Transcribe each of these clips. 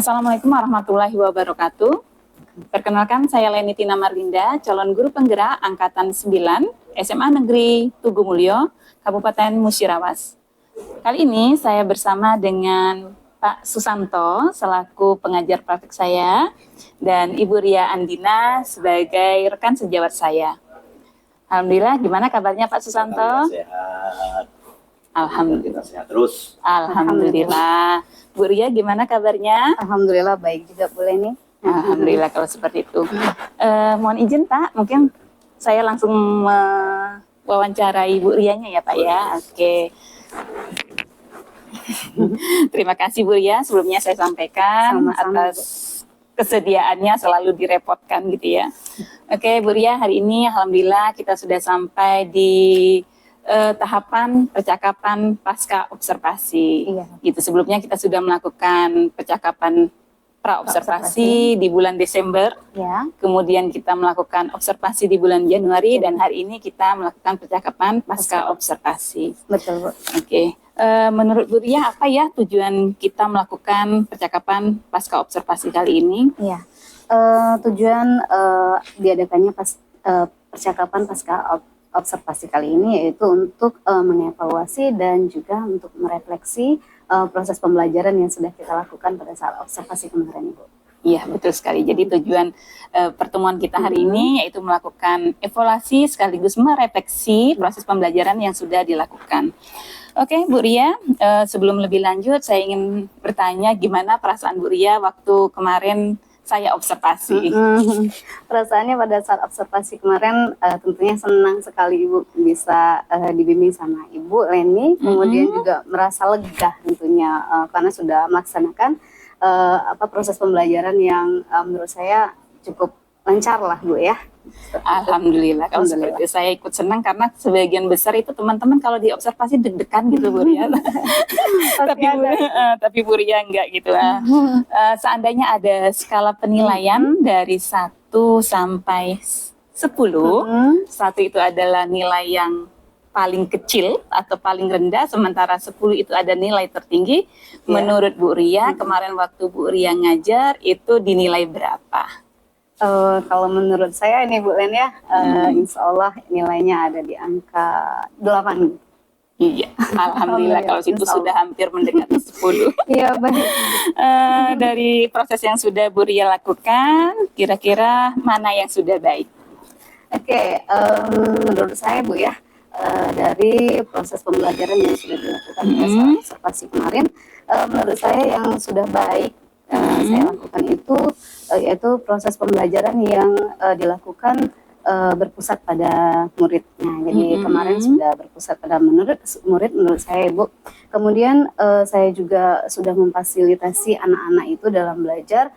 Assalamualaikum warahmatullahi wabarakatuh. Perkenalkan, saya Leni Tina Marlinda, calon guru penggerak Angkatan 9 SMA Negeri Tugu Mulyo, Kabupaten Musirawas. Kali ini saya bersama dengan Pak Susanto selaku pengajar praktik saya dan Ibu Ria Andina sebagai rekan sejawat saya. Alhamdulillah, gimana kabarnya Pak Susanto? Sehat. Alhamdulillah. Sehat terus. Alhamdulillah. Bu Ria, gimana kabarnya? Alhamdulillah baik juga Bu Leni. Alhamdulillah kalau seperti itu. Mohon izin Pak, mungkin saya langsung mewawancarai Bu Rianya ya Pak ya. Oke. Terima kasih Bu Ria, sebelumnya saya sampaikan Sama-sama, atas kesediaannya selalu direpotkan gitu ya. Oke Bu Ria, hari ini alhamdulillah kita sudah sampai di tahapan percakapan pasca observasi. Iya. Gitu, sebelumnya kita sudah melakukan percakapan pra-observasi di bulan Desember. Ya. Kemudian kita melakukan observasi di bulan Januari dan hari ini kita melakukan percakapan pasca observasi. Betul Bu. Oke. Menurut Bu Ria, apa ya tujuan kita melakukan percakapan pasca observasi kali ini? Iya. Tujuan diadakannya percakapan pasca observasi kali ini yaitu untuk mengevaluasi dan juga untuk merefleksi proses pembelajaran yang sudah kita lakukan pada saat observasi kemarin, Ibu. Iya, betul sekali. Jadi tujuan pertemuan kita hari ini yaitu melakukan evaluasi sekaligus merefleksi proses pembelajaran yang sudah dilakukan. Oke, Bu Ria, sebelum lebih lanjut saya ingin bertanya gimana perasaan Bu Ria waktu kemarin saya observasi. Perasaannya pada saat observasi kemarin tentunya senang sekali Ibu bisa dibimbing sama Ibu Leni, kemudian juga merasa lega tentunya karena sudah melaksanakan proses pembelajaran yang menurut saya cukup lancar lah Bu ya. Alhamdulillah kalau seperti itu saya ikut senang karena sebagian besar itu teman-teman kalau diobservasi deg-degan gitu Bu Ria. tapi Bu Ria enggak gitu. Seandainya ada skala penilaian dari 1 sampai 10, 1 itu adalah nilai yang paling kecil atau paling rendah, sementara 10 itu ada nilai tertinggi. Menurut Bu Ria, kemarin waktu Bu Ria ngajar itu dinilai berapa? Kalau menurut saya ini Bu Len ya, insya Allah nilainya ada di angka 8. Iya, alhamdulillah kalau itu sudah hampir mendekati 10. Iya baik. Dari proses yang sudah Bu Ria lakukan, kira-kira mana yang sudah baik? Oke, menurut saya Bu ya, dari proses pembelajaran yang sudah dilakukan pada saat observasi kemarin, menurut saya yang sudah baik saya lakukan itu yaitu proses pembelajaran yang dilakukan berpusat pada muridnya. Jadi kemarin sudah berpusat pada murid menurut saya Bu. Kemudian saya juga sudah memfasilitasi anak-anak itu dalam belajar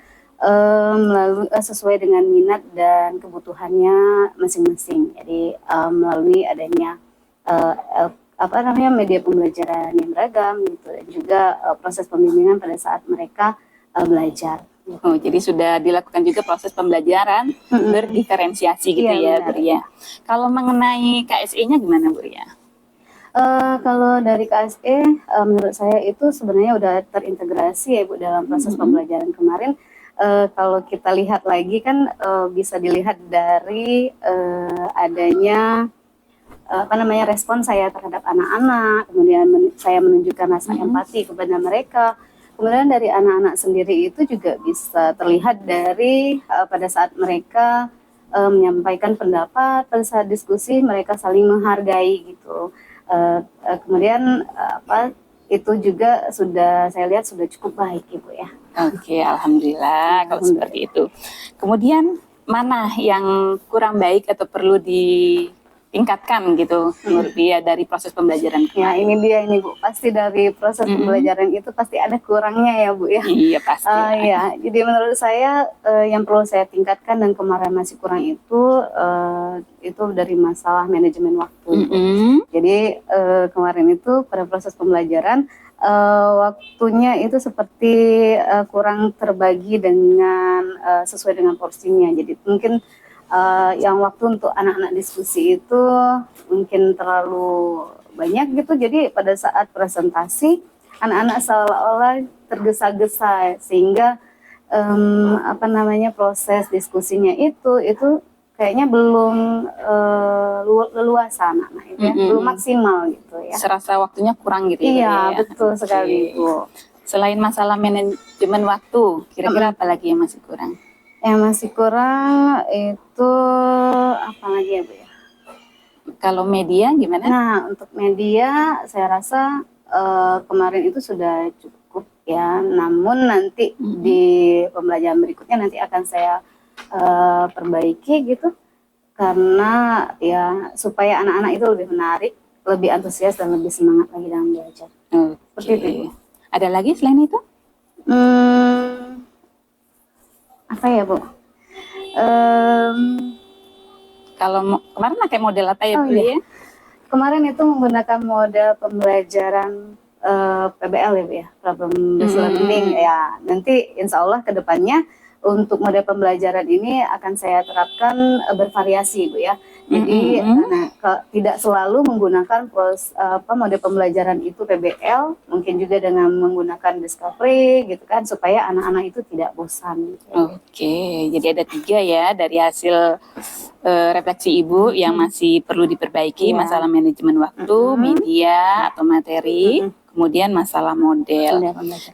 melalui sesuai dengan minat dan kebutuhannya masing-masing. Jadi melalui adanya media pembelajaran yang beragam gitu, dan juga proses pembimbingan pada saat mereka belajar. Oh, jadi sudah dilakukan juga proses pembelajaran berdiferensiasi gitu ya, Bu Ria. Kalau mengenai KSE-nya gimana, Bu Ria? Kalau dari KSE, menurut saya itu sebenarnya udah terintegrasi ya Bu dalam proses pembelajaran kemarin. Kalau kita lihat lagi kan bisa dilihat dari adanya respon saya terhadap anak-anak, kemudian saya menunjukkan rasa empati kepada mereka. Kemudian dari anak-anak sendiri itu juga bisa terlihat dari pada saat mereka menyampaikan pendapat, pada saat diskusi mereka saling menghargai gitu. Kemudian itu juga sudah saya lihat sudah cukup baik Ibu ya. Oke, alhamdulillah kalau seperti itu. Kemudian mana yang kurang baik atau perlu ditingkatkan gitu menurut dia dari proses pembelajaran kemarin? Ya ini dia ini Bu, pasti dari proses pembelajaran itu pasti ada kurangnya ya Bu ya. Iya pasti. Ya, jadi menurut saya yang perlu saya tingkatkan dan kemarin masih kurang itu dari masalah manajemen waktu. Jadi kemarin itu pada proses pembelajaran waktunya itu seperti kurang terbagi dengan sesuai dengan porsinya. Jadi mungkin yang waktu untuk anak-anak diskusi itu mungkin terlalu banyak gitu. Jadi pada saat presentasi anak-anak seolah-olah tergesa-gesa sehingga apa namanya, proses diskusinya itu kayaknya belum leluasa anak-anak itu ya, belum maksimal gitu ya. Serasa waktunya kurang gitu ya, Bu Iya, ya. betul sekali, Oke. Bu. Selain masalah manajemen waktu, kira-kira apa lagi yang masih kurang? Yang masih kurang itu apa lagi ya, Bu ya? Kalau media gimana? Nah, untuk media saya rasa kemarin itu sudah cukup ya. Namun nanti di pembelajaran berikutnya nanti akan saya perbaiki gitu. Karena ya supaya anak-anak itu lebih menarik, lebih antusias dan lebih semangat lagi dalam belajar. Seperti itu, Oke. Ibu. Ada lagi selain itu? Apa ya, Bu? Em, Kalau kemarin pakai model apa ya, Oh, Bu iya. ya? Kemarin itu menggunakan model pembelajaran PBL ya, Bu ya, problem based learning ya. Nanti insya Allah ke depannya untuk model pembelajaran ini akan saya terapkan bervariasi, Bu ya. Jadi tidak selalu menggunakan model pembelajaran itu PBL, mungkin juga dengan menggunakan discovery gitu kan, supaya anak-anak itu tidak bosan. Gitu. Oke, jadi ada 3 ya dari hasil refleksi Ibu yang masih perlu diperbaiki, Iya. masalah manajemen waktu, media atau materi, kemudian masalah model.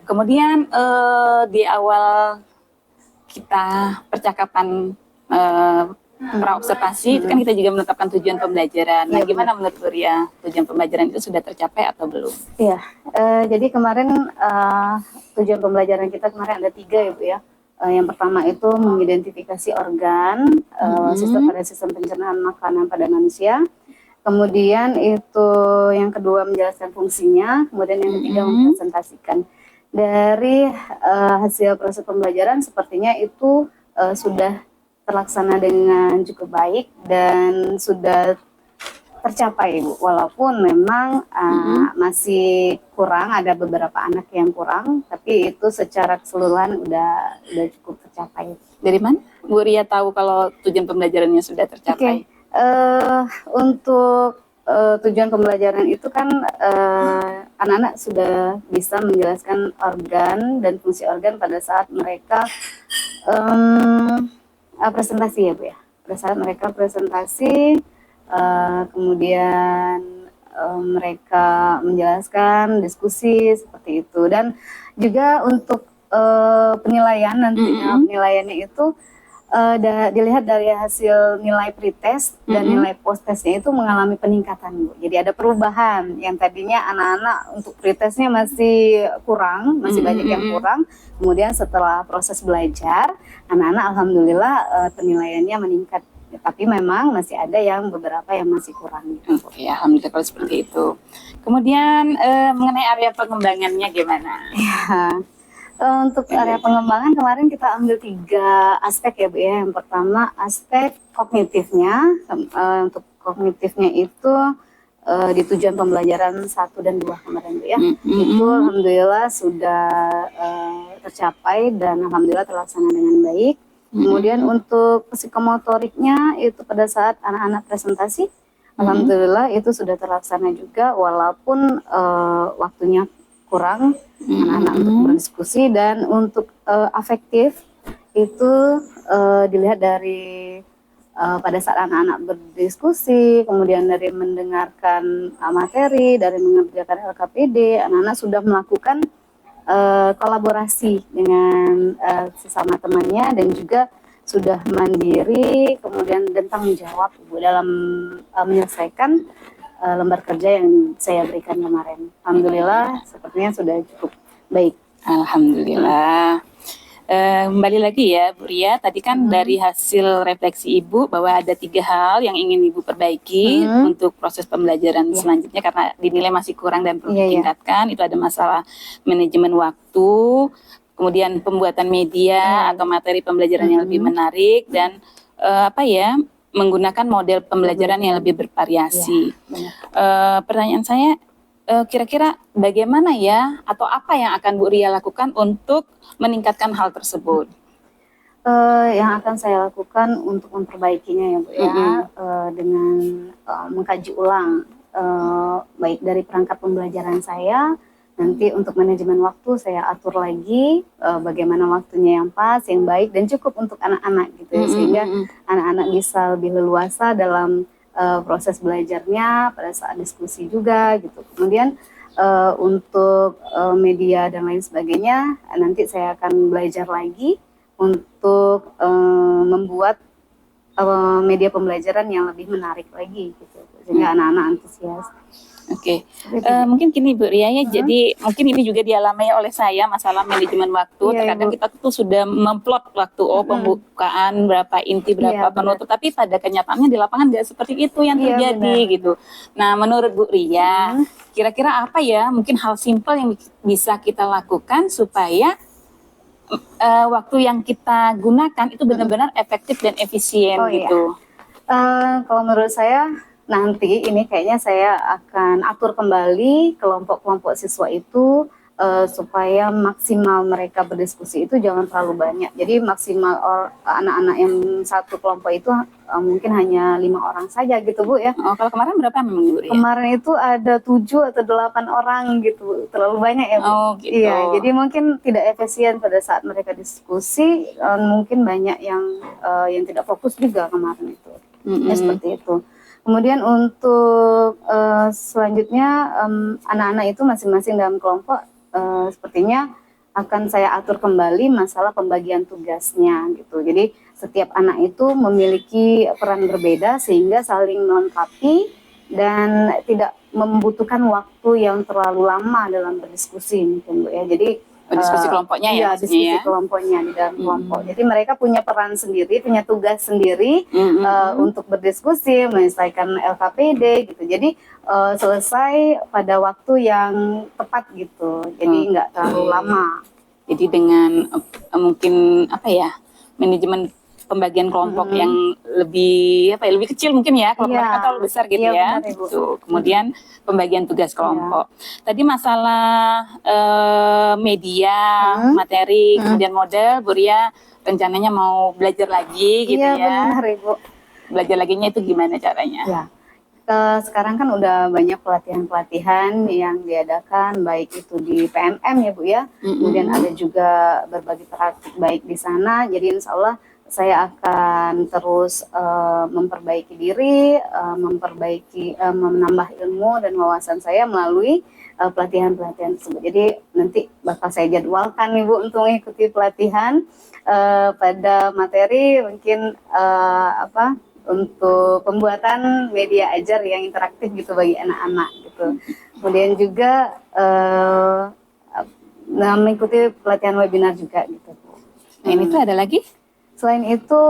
Kemudian di awal kita percakapan praobservasi itu kan kita juga menetapkan tujuan pembelajaran. Nah, gimana menurut Bu Ria, tujuan pembelajaran itu sudah tercapai atau belum? Iya, jadi kemarin tujuan pembelajaran kita kemarin ada 3 ya, Bu ya. Yang pertama itu mengidentifikasi organ pada sistem pencernaan makanan pada manusia. Kemudian itu yang kedua menjelaskan fungsinya. Kemudian yang ketiga mempresentasikan. Dari hasil proses pembelajaran sepertinya itu sudah terlaksana dengan cukup baik dan sudah tercapai, Bu. Walaupun memang masih kurang, ada beberapa anak yang kurang, tapi itu secara keseluruhan udah cukup tercapai. Dari mana Bu Ria tahu kalau tujuan pembelajarannya sudah tercapai? Untuk tujuan pembelajaran itu kan anak-anak sudah bisa menjelaskan organ dan fungsi organ pada saat mereka presentasi ya, Bu ya. Pada saat mereka presentasi, kemudian mereka menjelaskan diskusi seperti itu. Dan juga untuk penilaian nantinya, penilaiannya itu dilihat dari hasil nilai pretest dan nilai post-testnya itu mengalami peningkatan, Bu. Jadi ada perubahan yang tadinya anak-anak untuk pretestnya masih kurang, masih banyak yang kurang. Kemudian setelah proses belajar, anak-anak alhamdulillah penilaiannya meningkat. Tapi memang masih ada yang beberapa yang masih kurang. Oke, alhamdulillah kalau seperti itu. Kemudian mengenai area pengembangannya gimana? Ya. Untuk area pengembangan kemarin kita ambil 3 aspek ya, Bu ya. Yang pertama aspek kognitifnya. Untuk kognitifnya itu di tujuan pembelajaran 1 dan 2 kemarin, Bu ya. Itu alhamdulillah sudah tercapai dan alhamdulillah terlaksana dengan baik. Kemudian untuk psikomotoriknya itu pada saat anak-anak presentasi, alhamdulillah itu sudah terlaksana juga walaupun waktunya kurang anak-anak untuk berdiskusi. Dan untuk afektif itu dilihat dari pada saat anak-anak berdiskusi, kemudian dari mendengarkan materi, dari mengerjakan LKPD, anak-anak sudah melakukan kolaborasi dengan sesama temannya dan juga sudah mandiri, kemudian dan tanggung jawab, Bu, dalam menyelesaikan lembar kerja yang saya berikan kemarin. Alhamdulillah sepertinya sudah cukup baik. Alhamdulillah. Kembali lagi ya Bu Ria, tadi kan dari hasil refleksi Ibu bahwa ada 3 hal yang ingin Ibu perbaiki untuk proses pembelajaran selanjutnya karena dinilai masih kurang dan perlu ditingkatkan. Itu ada masalah manajemen waktu, kemudian pembuatan media atau materi pembelajaran yang lebih menarik, dan menggunakan model pembelajaran yang lebih bervariasi. Pertanyaan saya, kira-kira bagaimana ya atau apa yang akan Bu Ria lakukan untuk meningkatkan hal tersebut? Yang akan saya lakukan untuk memperbaikinya ya, Bu ya, dengan mengkaji ulang baik dari perangkat pembelajaran saya, Nanti untuk manajemen waktu saya atur lagi bagaimana waktunya yang pas, yang baik dan cukup untuk anak-anak gitu ya, sehingga anak-anak bisa lebih leluasa dalam proses belajarnya pada saat diskusi juga gitu. Kemudian untuk media dan lain sebagainya nanti saya akan belajar lagi untuk membuat media pembelajaran yang lebih menarik lagi gitu, sehingga anak-anak antusias. Oke, mungkin gini Bu Ria ya, jadi mungkin ini juga dialami oleh saya masalah manajemen waktu. Iya, Terkadang Ibu. kita tuh sudah memplot waktu, pembukaan berapa, inti berapa, Iya, penutup, tapi pada kenyataannya di lapangan nggak seperti itu yang Iya, terjadi benar. gitu. Nah, menurut Bu Ria, kira-kira apa ya mungkin hal simpel yang bisa kita lakukan supaya waktu yang kita gunakan itu benar-benar efektif dan efisien Oh, iya. gitu. Kalau menurut saya nanti ini kayaknya saya akan atur kembali kelompok-kelompok siswa itu supaya maksimal mereka berdiskusi itu jangan terlalu banyak. Jadi maksimal anak-anak yang satu kelompok itu mungkin hanya 5 orang saja gitu Bu ya. Oh, kalau kemarin berapa memang Bu Ria? Kemarin itu ada 7 atau 8 orang gitu, terlalu banyak ya Bu. Oh gitu. Iya, jadi mungkin tidak efisien pada saat mereka diskusi, mungkin banyak yang tidak fokus juga kemarin itu. Ya, seperti itu. Kemudian untuk selanjutnya anak-anak itu masing-masing dalam kelompok sepertinya akan saya atur kembali masalah pembagian tugasnya gitu. Jadi setiap anak itu memiliki peran berbeda sehingga saling melengkapi dan tidak membutuhkan waktu yang terlalu lama dalam berdiskusi mungkin Bu ya. Jadi diskusi kelompoknya ya iya, maksudnya diskusi ya. kelompoknya di dalam kelompok. Jadi mereka punya peran sendiri, punya tugas sendiri untuk berdiskusi, menyelesaikan LKPD gitu. Jadi selesai pada waktu yang tepat gitu. Jadi nggak terlalu lama. Jadi dengan mungkin apa ya, manajemen pembagian kelompok yang lebih apa ya, lebih kecil mungkin ya, kalau mereka terlalu besar gitu ya. Benar, Ibu. Gitu. Kemudian pembagian tugas kelompok. Tadi masalah media, materi, kemudian model, Bu Ria rencananya mau belajar lagi gitu Iya, ya. benar Ibu. Belajar laginya itu gimana caranya? Ya. Sekarang kan udah banyak pelatihan-pelatihan yang diadakan, baik itu di PMM ya Bu ya, kemudian ada juga berbagai praktik baik di sana. Jadi insya Allah saya akan terus memperbaiki diri, menambah ilmu dan wawasan saya melalui pelatihan-pelatihan tersebut. Jadi nanti bakal saya jadwalkan Ibu untuk mengikuti pelatihan pada materi mungkin untuk pembuatan media ajar yang interaktif gitu bagi anak-anak gitu. Kemudian juga mengikuti pelatihan webinar juga gitu. Nah, ini tuh ada lagi? Selain itu,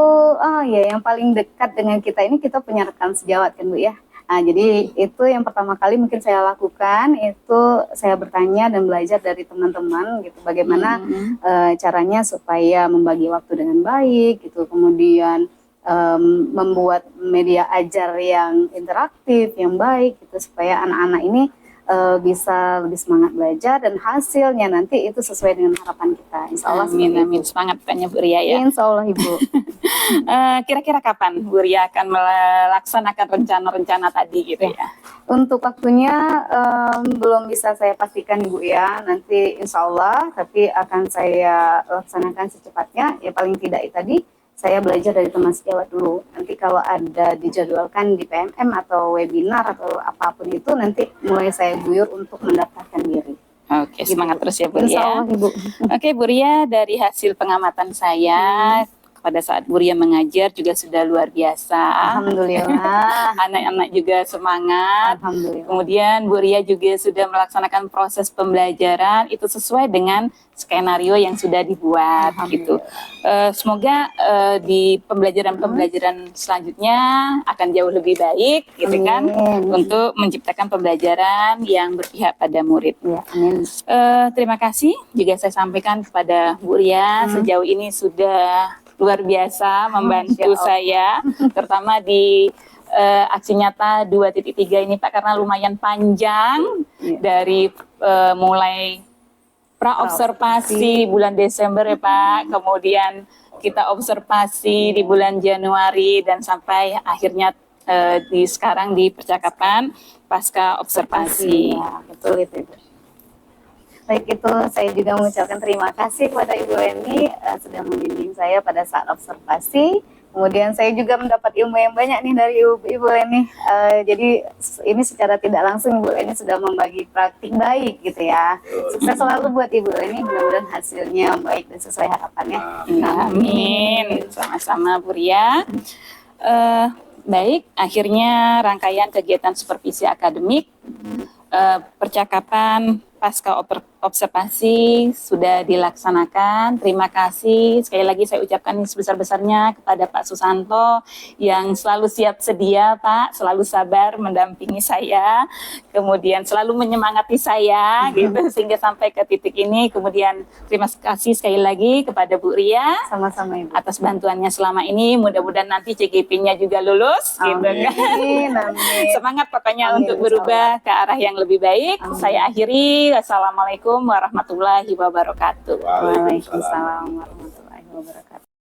ya yang paling dekat dengan kita ini kita punya rekan sejawat kan Bu ya. Nah, jadi itu yang pertama kali mungkin saya lakukan itu saya bertanya dan belajar dari teman-teman gitu bagaimana caranya supaya membagi waktu dengan baik gitu. Kemudian membuat media ajar yang interaktif, yang baik gitu supaya anak-anak ini bisa lebih semangat belajar dan hasilnya nanti itu sesuai dengan harapan kita. Insya Allah. Amin. Semangat tanya Bu Ria ya. Insya Allah Ibu. Kira-kira kapan Bu Ria akan melaksanakan rencana-rencana tadi gitu ya? Untuk waktunya belum bisa saya pastikan Ibu ya. Nanti insya Allah, tapi akan saya laksanakan secepatnya. Ya paling tidak tadi saya belajar dari teman sejawat dulu. Nanti kalau ada dijadwalkan di PMM atau webinar atau apapun itu, nanti mulai saya guyur untuk mendaftarkan diri. Oke, semangat terus ya Bu Ria. Insya Allah Ibu. Oke Bu Ria, dari hasil pengamatan saya pada saat Bu Ria mengajar juga sudah luar biasa. Alhamdulillah. Anak-anak juga semangat. Alhamdulillah. Kemudian Bu Ria juga sudah melaksanakan proses pembelajaran itu sesuai dengan skenario yang sudah dibuat gitu. Semoga di pembelajaran selanjutnya akan jauh lebih baik gitu kan, untuk menciptakan pembelajaran yang berpihak pada murid. Ya, amin. Terima kasih juga saya sampaikan kepada Bu Ria, sejauh ini sudah luar biasa membantu saya, terutama di aksi nyata 2.3 ini Pak, karena lumayan panjang dari mulai pra-observasi bulan Desember ya Pak, kemudian kita observasi di bulan Januari dan sampai akhirnya sekarang di percakapan pasca observasi. Ya, betul itu. baik itu saya juga mengucapkan terima kasih kepada Ibu Leni sudah membimbing saya pada saat observasi. Kemudian saya juga mendapat ilmu yang banyak nih dari Ibu Leni. Jadi ini secara tidak langsung Ibu Leni sudah membagi praktik baik gitu ya. Sukses selalu buat Ibu Leni, mudah-mudahan hasilnya baik dan sesuai harapannya. Amin. Sama-sama Bu Ria. Baik, akhirnya rangkaian kegiatan supervisi akademik percakapan pasca observasi sudah dilaksanakan. Terima kasih. Sekali lagi saya ucapkan sebesar-besarnya kepada Pak Susanto yang selalu siap sedia, Pak, selalu sabar mendampingi saya, kemudian selalu menyemangati saya, gitu, sehingga sampai ke titik ini. Kemudian terima kasih sekali lagi kepada Bu Ria Sama-sama Ibu. atas bantuannya selama ini. Mudah-mudahan nanti CGP-nya juga lulus, gitu kan. Amin. Semangat pokoknya Amin, untuk berubah ke arah yang lebih baik. Amin. Saya akhiri. Wassalamualaikum warahmatullahi wabarakatuh. Waalaikumsalam warahmatullahi wabarakatuh.